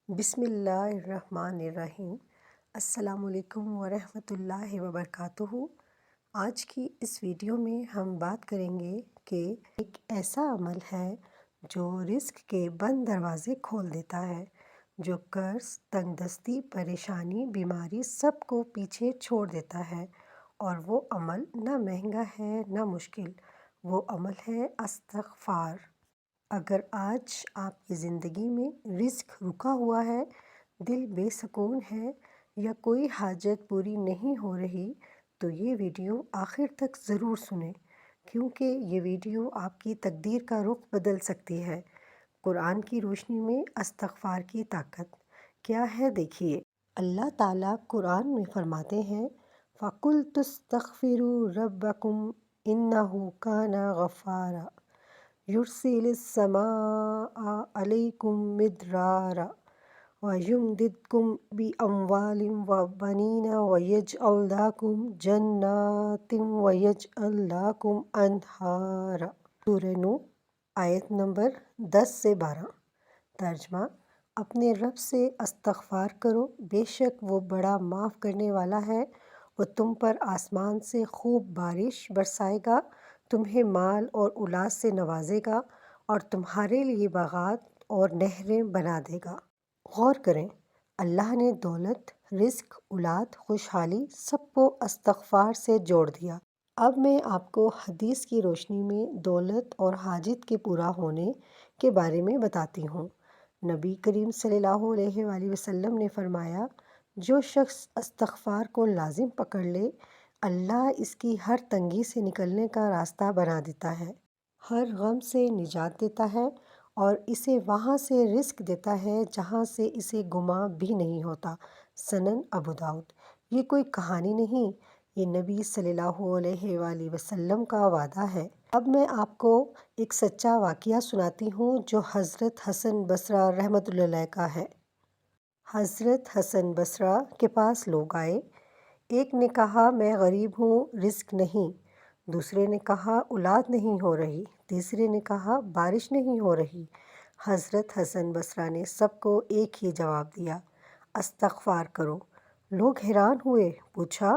بسم اللہ الرحمن الرحیم۔ السلام علیکم ورحمۃ اللہ وبرکاتہ۔ آج کی اس ویڈیو میں ہم بات کریں گے کہ ایک ایسا عمل ہے جو رزق کے بند دروازے کھول دیتا ہے، جو قرض، تنگ دستی، پریشانی، بیماری سب کو پیچھے چھوڑ دیتا ہے، اور وہ عمل نہ مہنگا ہے نہ مشکل۔ وہ عمل ہے استغفار۔ اگر آج آپ کی زندگی میں رزق رکا ہوا ہے، دل بے سکون ہے، یا کوئی حاجت پوری نہیں ہو رہی، تو یہ ویڈیو آخر تک ضرور سنیں، کیونکہ یہ ویڈیو آپ کی تقدیر کا رخ بدل سکتی ہے۔ قرآن کی روشنی میں استغفار کی طاقت کیا ہے، دیکھیے۔ اللہ تعالیٰ قرآن میں فرماتے ہیں، فَقُلْتُ اسْتَغْفِرُوا رَبَّكُمْ إِنَّهُ كَانَ غَفَّارًا يُرْسِلِ السَّمَاءَ عَلَيْكُمْ مِدْرَارًا وَيُمْدِدْكُمْ بِأَمْوَالٍ وَبَنِينَ وَيَجْعَلْ لَكُمْ جَنَّاتٍ وَيَجْعَلْ لَكُمْ أَنْهَارًا۔ سورہ نوح آیت نمبر 10 سے 12۔ ترجمہ: اپنے رب سے استغفار کرو، بے شک وہ بڑا معاف کرنے والا ہے۔ وہ تم پر آسمان سے خوب بارش برسائے گا، تمہیں مال اور اولاد سے نوازے گا، اور تمہارے لیے باغات اور نہریں بنا دے گا۔ غور کریں، اللہ نے دولت، رزق، اولاد، خوشحالی سب کو استغفار سے جوڑ دیا۔ اب میں آپ کو حدیث کی روشنی میں دولت اور حاجت کے پورا ہونے کے بارے میں بتاتی ہوں۔ نبی کریم صلی اللہ علیہ وآلہ وسلم نے فرمایا، جو شخص استغفار کو لازم پکڑ لے، اللہ اس کی ہر تنگی سے نکلنے کا راستہ بنا دیتا ہے، ہر غم سے نجات دیتا ہے، اور اسے وہاں سے رزق دیتا ہے جہاں سے اسے گمان بھی نہیں ہوتا۔ سنن ابو داؤد۔ یہ کوئی کہانی نہیں، یہ نبی صلی اللہ علیہ وآلہ وسلم کا وعدہ ہے۔ اب میں آپ کو ایک سچا واقعہ سناتی ہوں جو حضرت حسن بصری رحمۃ اللہ علیہ کا ہے۔ حضرت حسن بصری کے پاس لوگ آئے۔ ایک نے کہا، میں غریب ہوں، رزق نہیں۔ دوسرے نے کہا، اولاد نہیں ہو رہی۔ تیسرے نے کہا، بارش نہیں ہو رہی۔ حضرت حسن بصری نے سب کو ایک ہی جواب دیا، استغفار کرو۔ لوگ حیران ہوئے، پوچھا،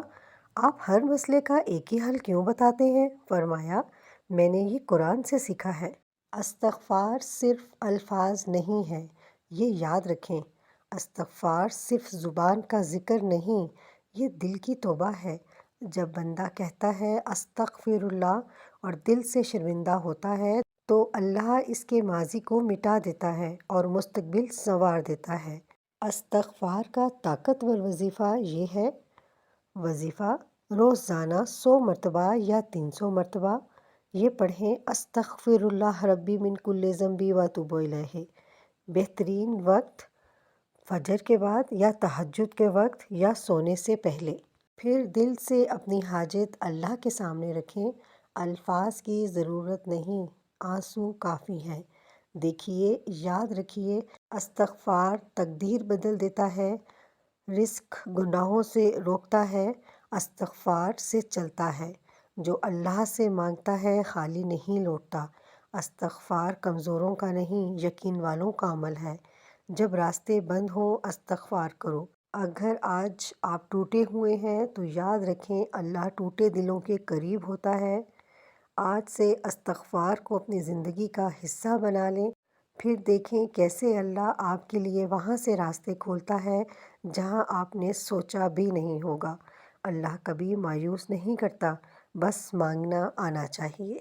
آپ ہر مسئلے کا ایک ہی حل کیوں بتاتے ہیں؟ فرمایا، میں نے یہ قرآن سے سیکھا ہے۔ استغفار صرف الفاظ نہیں ہے، یہ یاد رکھیں۔ استغفار صرف زبان کا ذکر نہیں، یہ دل کی توبہ ہے۔ جب بندہ کہتا ہے استغفر اللہ اور دل سے شرمندہ ہوتا ہے، تو اللہ اس کے ماضی کو مٹا دیتا ہے اور مستقبل سنوار دیتا ہے۔ استغفار کا طاقتور وظیفہ یہ ہے۔ وظیفہ: روزانہ 100 مرتبہ یا 300 مرتبہ یہ پڑھیں، استغفر اللہ ربی من کل ذنب واتوب الیہ۔ بہترین وقت: فجر کے بعد یا تہجد کے وقت یا سونے سے پہلے۔ پھر دل سے اپنی حاجت اللہ کے سامنے رکھیں، الفاظ کی ضرورت نہیں، آنسو کافی ہیں۔ دیکھیے، یاد رکھیے، استغفار تقدیر بدل دیتا ہے، رزق گناہوں سے روکتا ہے، استغفار سے چلتا ہے۔ جو اللہ سے مانگتا ہے خالی نہیں لوٹتا۔ استغفار کمزوروں کا نہیں، یقین والوں کا عمل ہے۔ جب راستے بند ہوں، استغفار کرو۔ اگر آج آپ ٹوٹے ہوئے ہیں تو یاد رکھیں، اللہ ٹوٹے دلوں کے قریب ہوتا ہے۔ آج سے استغفار کو اپنی زندگی کا حصہ بنا لیں، پھر دیکھیں کیسے اللہ آپ کے لیے وہاں سے راستے کھولتا ہے جہاں آپ نے سوچا بھی نہیں ہوگا۔ اللہ کبھی مایوس نہیں کرتا، بس مانگنا آنا چاہیے۔